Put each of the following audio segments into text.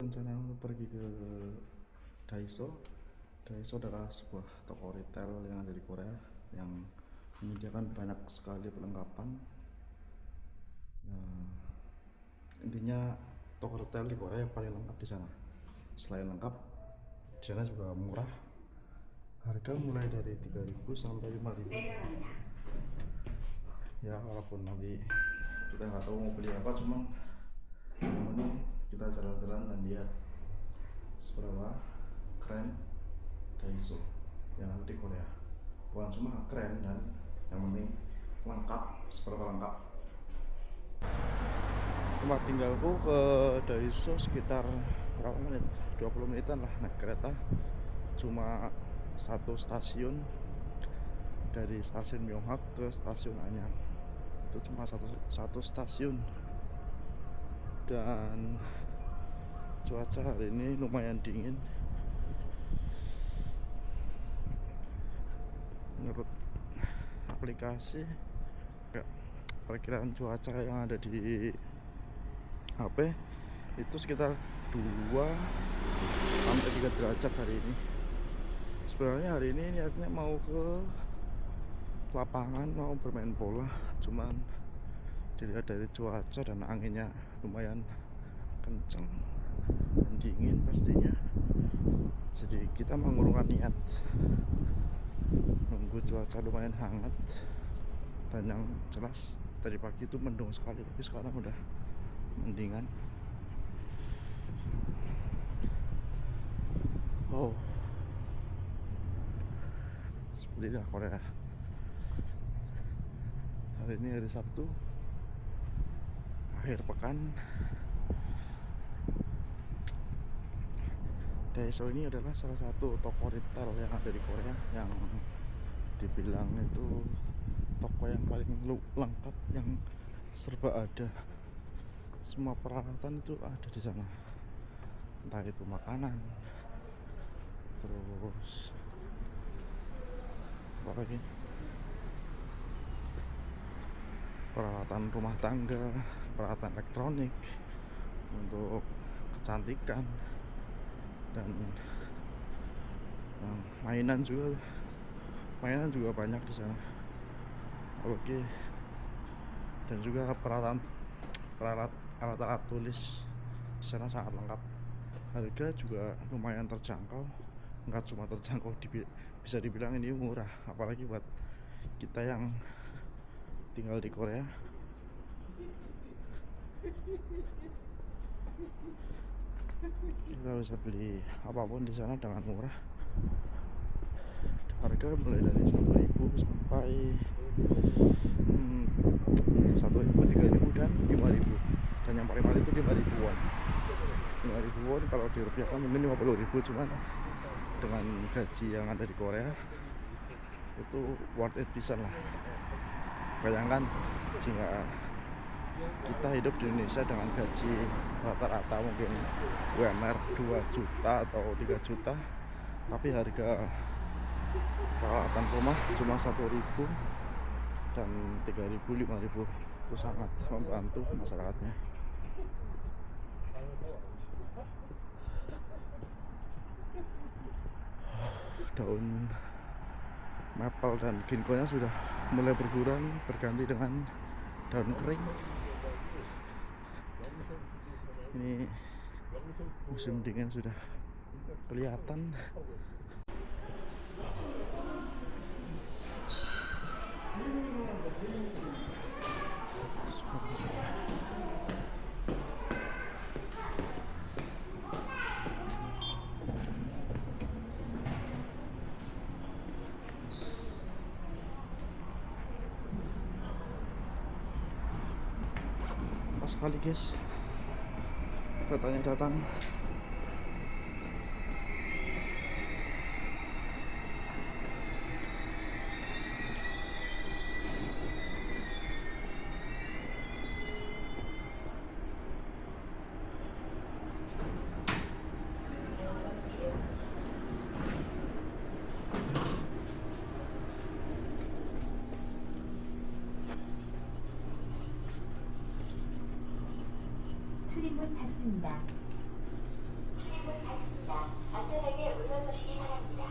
berencana untuk pergi ke Daiso. Daiso adalah sebuah toko retail yang ada di Korea yang menyediakan banyak sekali perlengkapan. Intinya toko retail di Korea yang paling lengkap di sana. Selain lengkap, di sana juga murah. Harga mulai dari 3.000 sampai 5.000. Ya walaupun nanti kita nggak tahu mau beli apa, cuman yang penting kita jalan-jalan dan lihat seberapa keren Daiso yang ada di Korea. Bukan cuma keren, dan yang penting lengkap, seberapa lengkap. Tempat tinggalku ke Daiso sekitar berapa menit? 20 menitan lah naik kereta. Cuma satu stasiun, dari stasiun Myeonghak ke stasiun Anyang. Itu cuma satu stasiun. Dan cuaca hari ini lumayan dingin. Menurut aplikasi perkiraan cuaca yang ada di HP itu sekitar 2 sampai 3 derajat hari ini. Sebenarnya hari ini niatnya mau ke lapangan, mau bermain bola, cuman dilihat dari cuaca dan anginnya lumayan kencang dan dingin pastinya, jadi kita mengurungkan niat, nunggu cuaca lumayan hangat. Dan yang jelas tadi pagi itu mendung sekali, tapi sekarang udah mendingan. Oh, seperti inilah Korea. Hari ini hari Sabtu, akhir pekan. Daiso ini adalah salah satu toko retail yang ada di Korea yang dibilang itu toko yang paling lengkap, yang serba ada. Semua peralatan itu ada di sana. Entah itu makanan, terus apa lagi? Peralatan rumah tangga, peralatan elektronik, untuk kecantikan, dan mainan juga banyak di sana. Oke. Dan juga alat tulis di sana sangat lengkap. Harga juga lumayan terjangkau. Nggak cuma terjangkau, bisa dibilang ini murah, apalagi buat kita yang tinggal di Korea. Kita bisa beli apapun di sana dengan murah. Harga mulai dari 1.000 sampai 1.000, 3.000 dan 5.000. Dan yang paling mahal itu 5.000 won. 5.000 won kalau dirupiahkan mungkin 50.000, cuman dengan gaji yang ada di Korea itu worth it pisan lah. Bayangkan jika kita hidup di Indonesia dengan gaji rata-rata mungkin UMR 2 juta atau 3 juta, tapi harga peralatan rumah cuma 1.000 dan 3.000, 5.000. Itu sangat membantu masyarakatnya. Daun maple dan ginkgonya sudah mulai berkurang, berganti dengan daun kering. Ini musim dingin sudah kelihatan. Pas sekali guys, katanya datang. 출입문 닫습니다. 안전하게 올라서시기 바랍니다.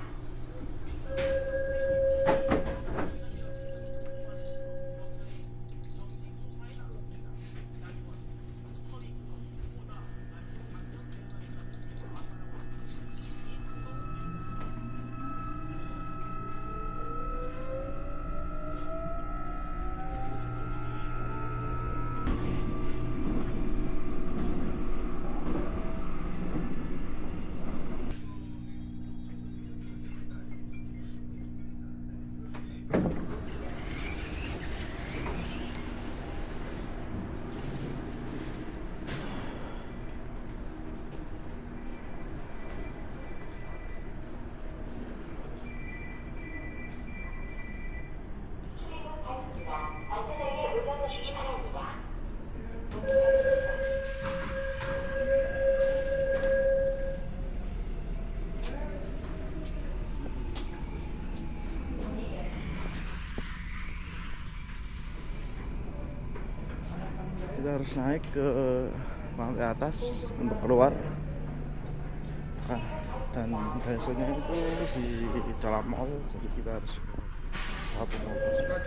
출입문 닫습니다. 안전하게 올라서시기 바랍니다. Kita harus naik ke lantai atas untuk keluar. Dan Daiso-nya itu di dalam mall, jadi kita harus satu mall tersebut.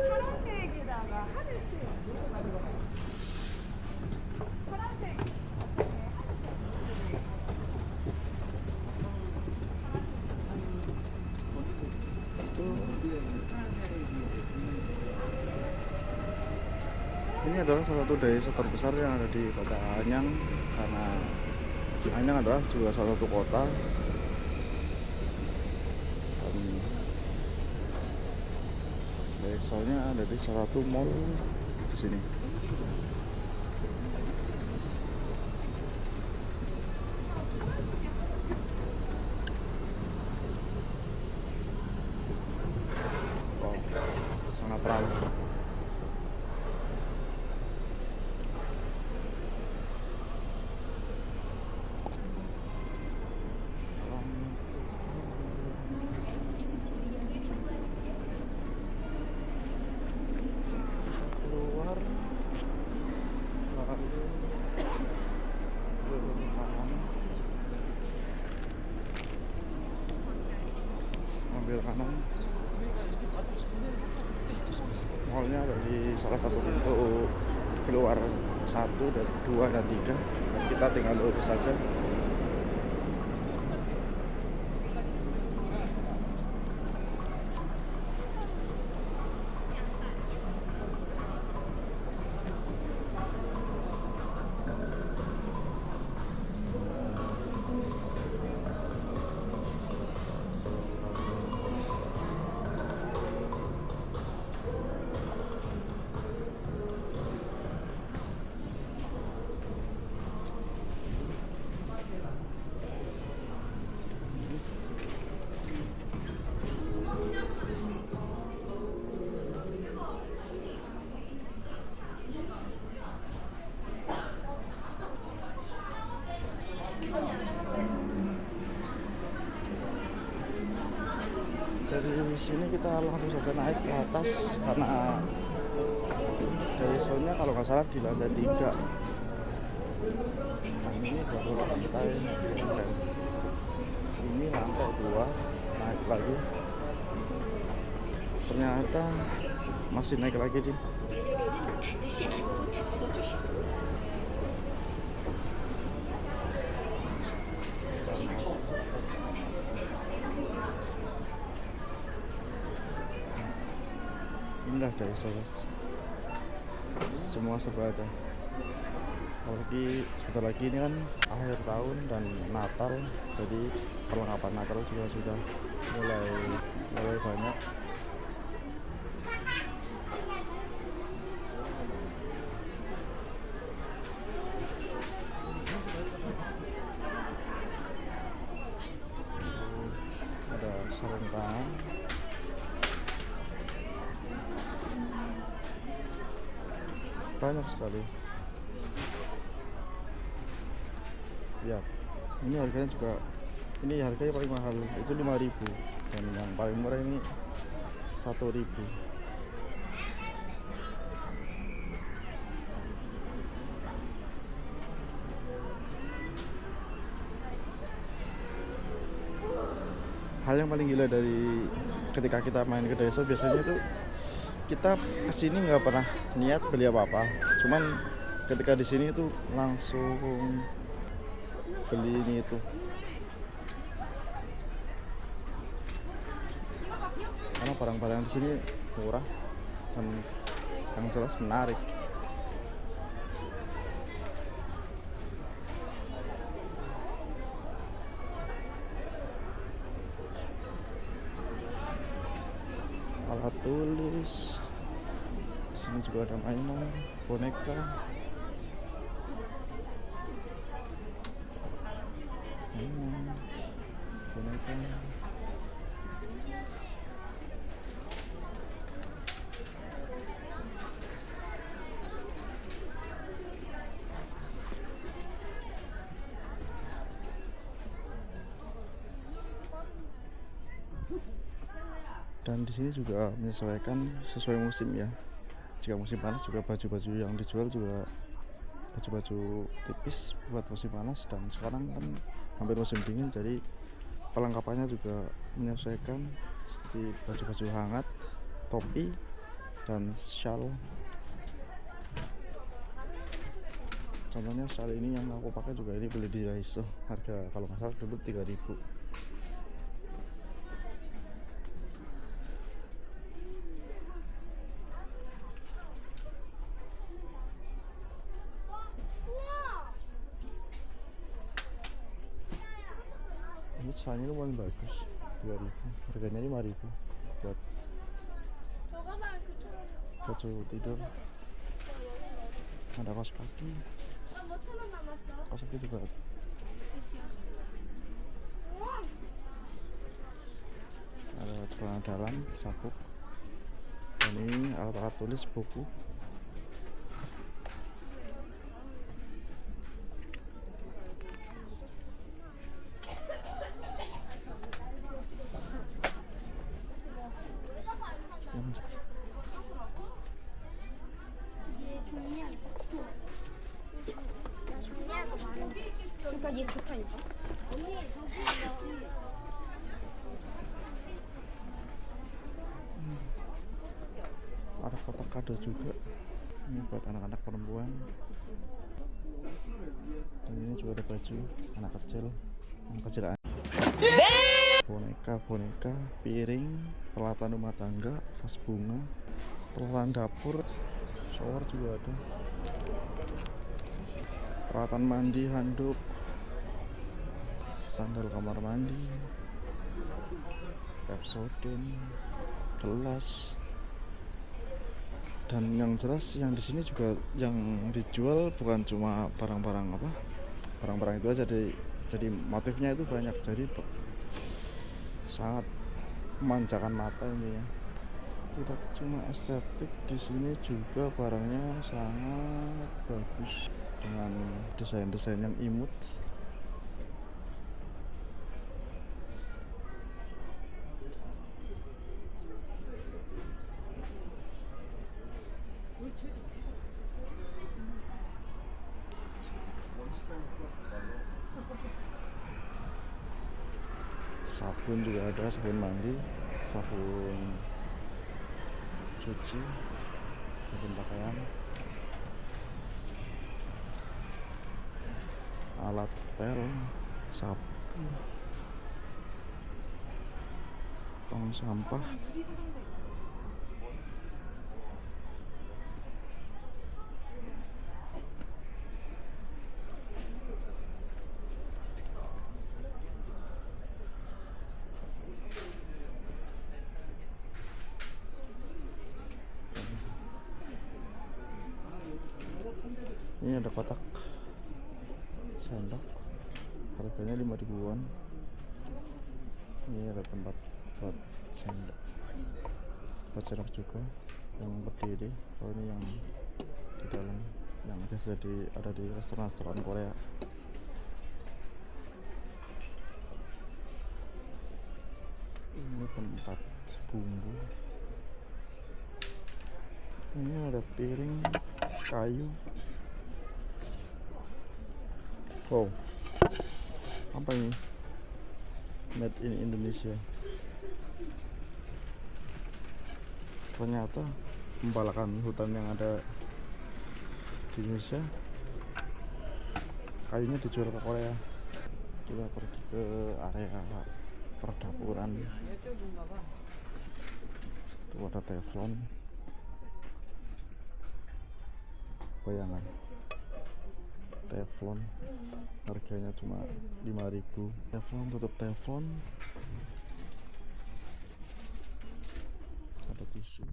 파란색에다가 하늘색 파란색 Ini adalah salah satu Daiso terbesar yang ada di kota Anyang, karena Anyang adalah juga salah satu kota dan Daiso-nya ada di salah satu mall di sini. Wow, sangat ramai. Keluar lalu ke kanan, ambil kanan. Mallnya ada di salah satu pintu keluar 1 dan 2 dan 3, dan kita tinggal lurus saja. Dari sini kita langsung saja naik ke atas, karena Daiso-nya kalau nggak salah di lantai 3. Nah, ini baru lantai, dan ini lantai 2, naik lagi. Ternyata masih naik lagi di. 반드시 안고 탑승해 주시고 Inilah Daiso, guys. Semua serba ada. Apalagi sebentar lagi ini kan akhir tahun dan Natal, jadi perlengkapan Natal juga sudah mulai banyak. Ada sarung tangan, banyak sekali. Ya, ini harganya juga, ini harganya paling mahal itu 5.000, dan yang paling murah ini 1.000. hal yang paling gila dari ketika kita main ke Daiso biasanya itu kita kesini nggak pernah niat beli apa-apa, cuman ketika di sini itu langsung beli ini itu, karena barang-barang di sini murah dan yang jelas menarik. Alat tulis, di sini juga ada mainan, boneka, boneka. Dan di sini juga menyesuaikan sesuai musim ya. Jika musim panas juga baju-baju yang dijual juga baju-baju tipis buat musim panas, dan sekarang kan hampir musim dingin, jadi perlengkapannya juga menyesuaikan seperti baju-baju hangat, topi, dan shawl. Contohnya shawl ini yang aku pakai juga ini beli di Daiso, harga kalau nggak salah dulu 3.000. Ini celananya lumayan bagus, 3.000, harganya 5.000 buat baju tidur. Ada kaos kaki juga ada. Ada celana dalam, sabuk, dan ini alat-alat tulis, buku. 그러니까 얘 좋다니까. Ada kotak kado juga, ini buat anak-anak perempuan. Dan ini juga ada baju anak kecil, boneka, piring, peralatan rumah tangga, vas bunga, peralatan dapur, shower juga ada, peralatan mandi, handuk, sandal kamar mandi, Pepsodent, gelas. Dan yang jelas yang di sini juga yang dijual bukan cuma barang-barang itu aja, jadi motifnya itu banyak, jadi sangat memanjakan mata ini ya. Tidak cuma estetik, di sini juga barangnya sangat bagus dengan desain-desain yang imut. Sabun juga ada, sabun mandi, sabun cuci, sabun pakaian, alat pel, sapu, tong sampah. Ini ada kotak sendok, harganya 5.000-an. Ini ada tempat buat sendok, buat sendok juga yang berdiri. Oh, ini yang di dalam, yang biasa ada di restoran Korea. Ini tempat bumbu. Ini ada piring kayu. Wow, apa ini? Made in Indonesia. ternyata membalakan hutan yang ada di Indonesia, kayunya dijual ke Korea. Kita pergi ke area perdapuran, itu ada teflon. Bayangan teflon harganya cuma 5.000. Teflon, tutup teflon, ada tisu,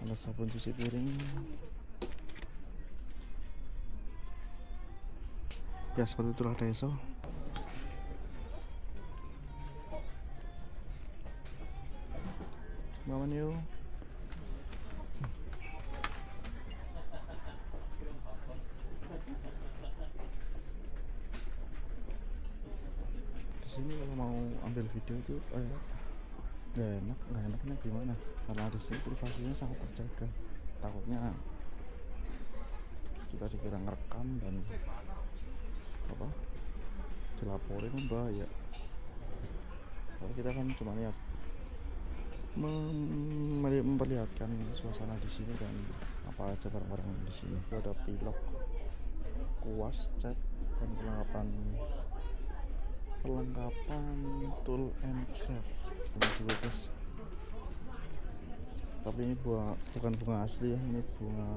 ada sabun cuci piring. Ya seperti itulah Daiso. Maman yuk. Di sini kalau mau ambil video tuh nggak enaknya gimana? Karena di sini privasinya sangat terjaga. Takutnya kita dikira ngerekam dan dilaporin kan bahaya. Kalau kita kan cuma niat memperlihatkan suasana di sini dan apa aja barang-barang di sini. Ada pilok, kuas, cat, dan perlengkapan tool and craft. Ini juga guys. Tapi ini bukan bunga asli ya, ini bunga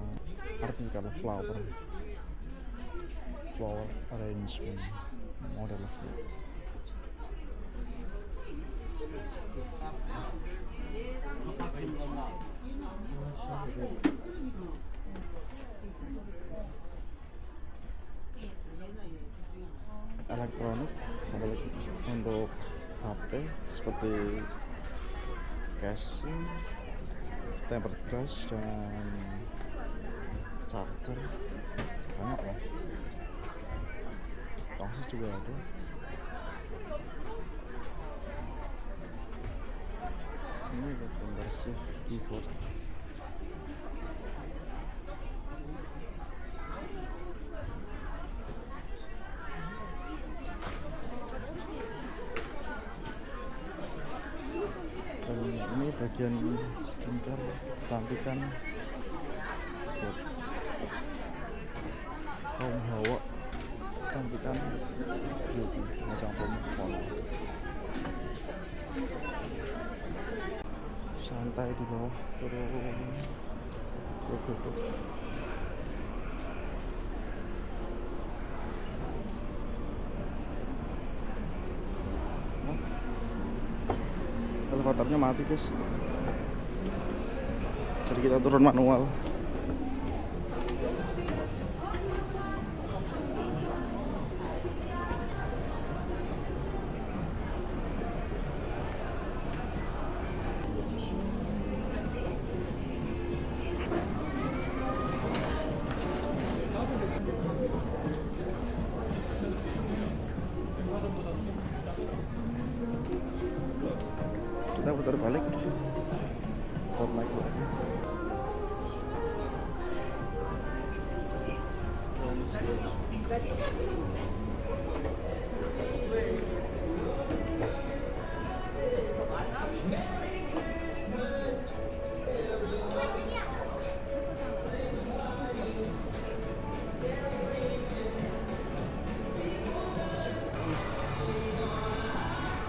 artificial flower arrangement model fruit. Elektronik untuk HP seperti casing, tempered glass, dan charger. Banyak ya, tongsis juga ada. Sini ada pembersih keyboard. Dan ini bagian skincare, kecantikan buat kaum hawa, kecantikan beauty macam perempuan. Santai di bawah, turun duduk. Elevatornya mati guys, jadi kita turun manual. Kita putar balik buat naik lagi.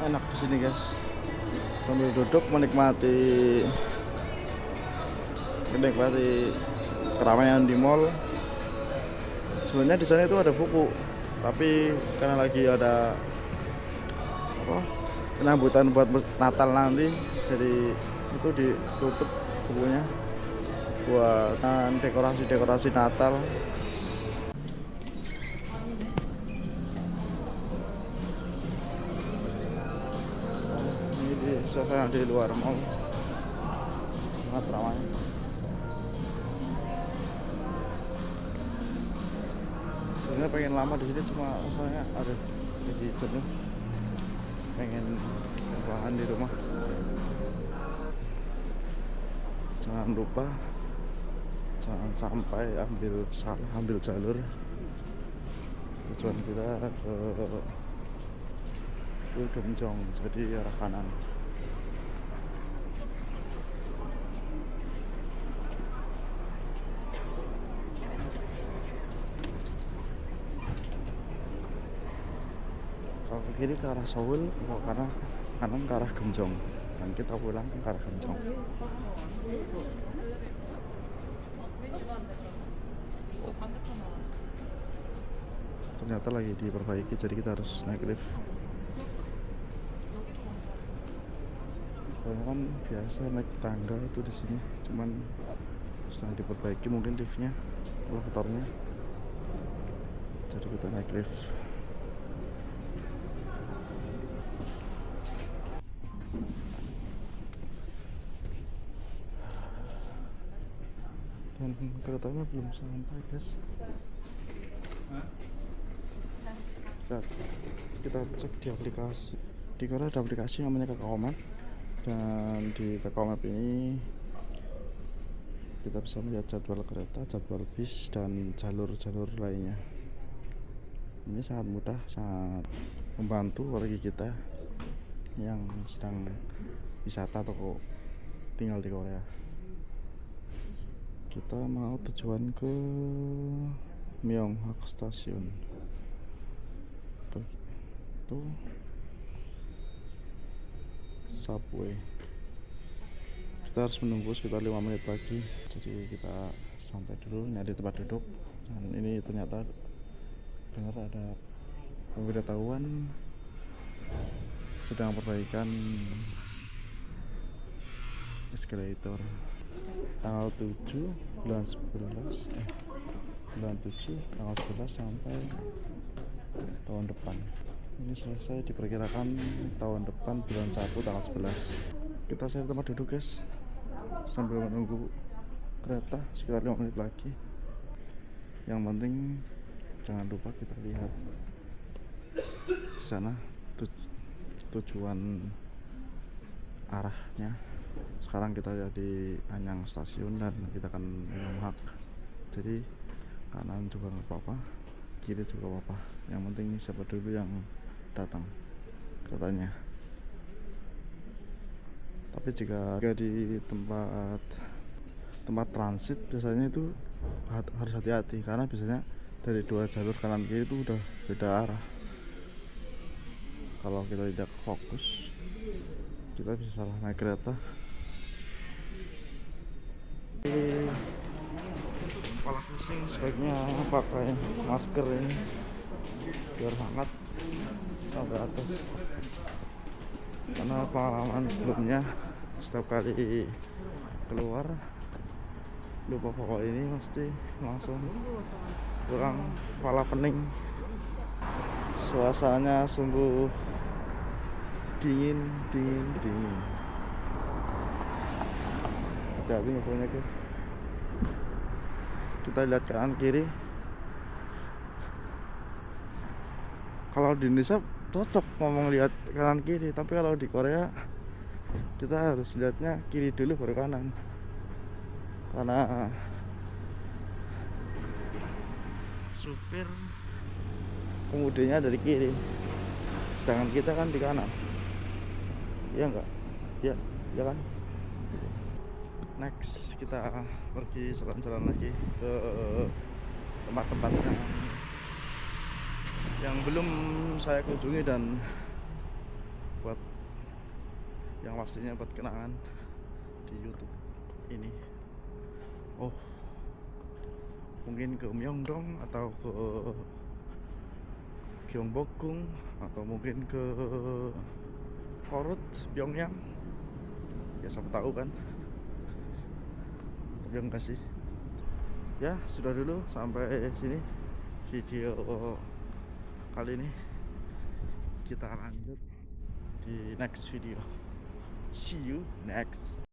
Enak di sini guys, sambil duduk menikmati keramaian di mall. Sebenarnya di sana itu ada buku, tapi karena lagi ada penyambutan buat Natal nanti, jadi itu ditutup bukunya buat dekorasi Natal. Suasana di luar mall sangat ramai. Sebenarnya pengen lama di sini, cuma soalnya ada lagi jenuh, pengen rebahan di rumah. Jangan lupa, jangan sampai ambil jalur tujuan kita ke ke Gemjong, jadi arah kanan. Kalau ke kiri ke arah Seoul, kalau kanan ke arah Gemjong, dan kita pulang ke arah Gemjong. Ternyata lagi diperbaiki, jadi kita harus naik lift. Soalnya kan biasa naik tangga itu di sini, cuman sedang diperbaiki mungkin liftnya, elevatornya. Jadi kita naik lift. Dan keretanya belum sampai, guys. Kita cek di aplikasi. Di Korea ada aplikasi namanya Kakao Map, dan di Kakao Map ini kita bisa melihat jadwal kereta, jadwal bis, dan jalur-jalur lainnya. Ini sangat mudah, sangat membantu bagi kita yang sedang wisata atau tinggal di Korea. Kita mau tujuan ke Myeonghak Station. Itu subway. Kita harus menunggu sekitar 5 menit lagi, jadi kita santai dulu nyari tempat duduk. Dan ini ternyata benar ada pemberitahuan sedang perbaikan eskalator. Tanggal 7 bulan 11 bulan 7 tanggal 11 sampai tahun depan. Ini selesai diperkirakan tahun depan bulan 1 tanggal 11. Kita cari tempat duduk, guys, sambil menunggu kereta sekitar 5 menit lagi. Yang penting jangan lupa kita lihat di sana tujuan arahnya. Sekarang kita ada di Anyang Stasiun dan kita akan Myeonghak. Jadi kanan juga nggak apa-apa, kiri juga apa-apa. Yang penting siapa dulu yang datang keretanya. Tapi jika di tempat transit biasanya itu harus hati-hati, karena biasanya dari dua jalur kanan kiri itu udah beda arah. Kalau kita tidak fokus, kita bisa salah naik kereta. Kepala pusing, sebaiknya pakai masker ini biar hangat sampai atas. Karena pengalaman sebelumnya setiap kali keluar lupa bawa ini pasti langsung kurang kepala pening. Suasananya sungguh dingin. Hati-hati ngeponya, guys. Kita lihat kanan kiri. Kalau di Indonesia cocok ngomong lihat kanan kiri, tapi kalau di Korea kita harus lihatnya kiri dulu baru kanan, karena supir kemudinya dari kiri, sedangkan kita kan di kanan. Iya enggak? Ya kan? Next kita pergi jalan-jalan lagi ke tempat-tempat yang belum saya kunjungi, dan buat yang pastinya buat kenangan di YouTube ini. Oh, mungkin ke Myeongdong atau ke Gyeongbokgung atau mungkin ke Korut, Pyongyang. Ya siapa tahu kan. Tapi enggak sih. Ya sudah dulu sampai sini video kali ini. Kita lanjut di next video. See you next.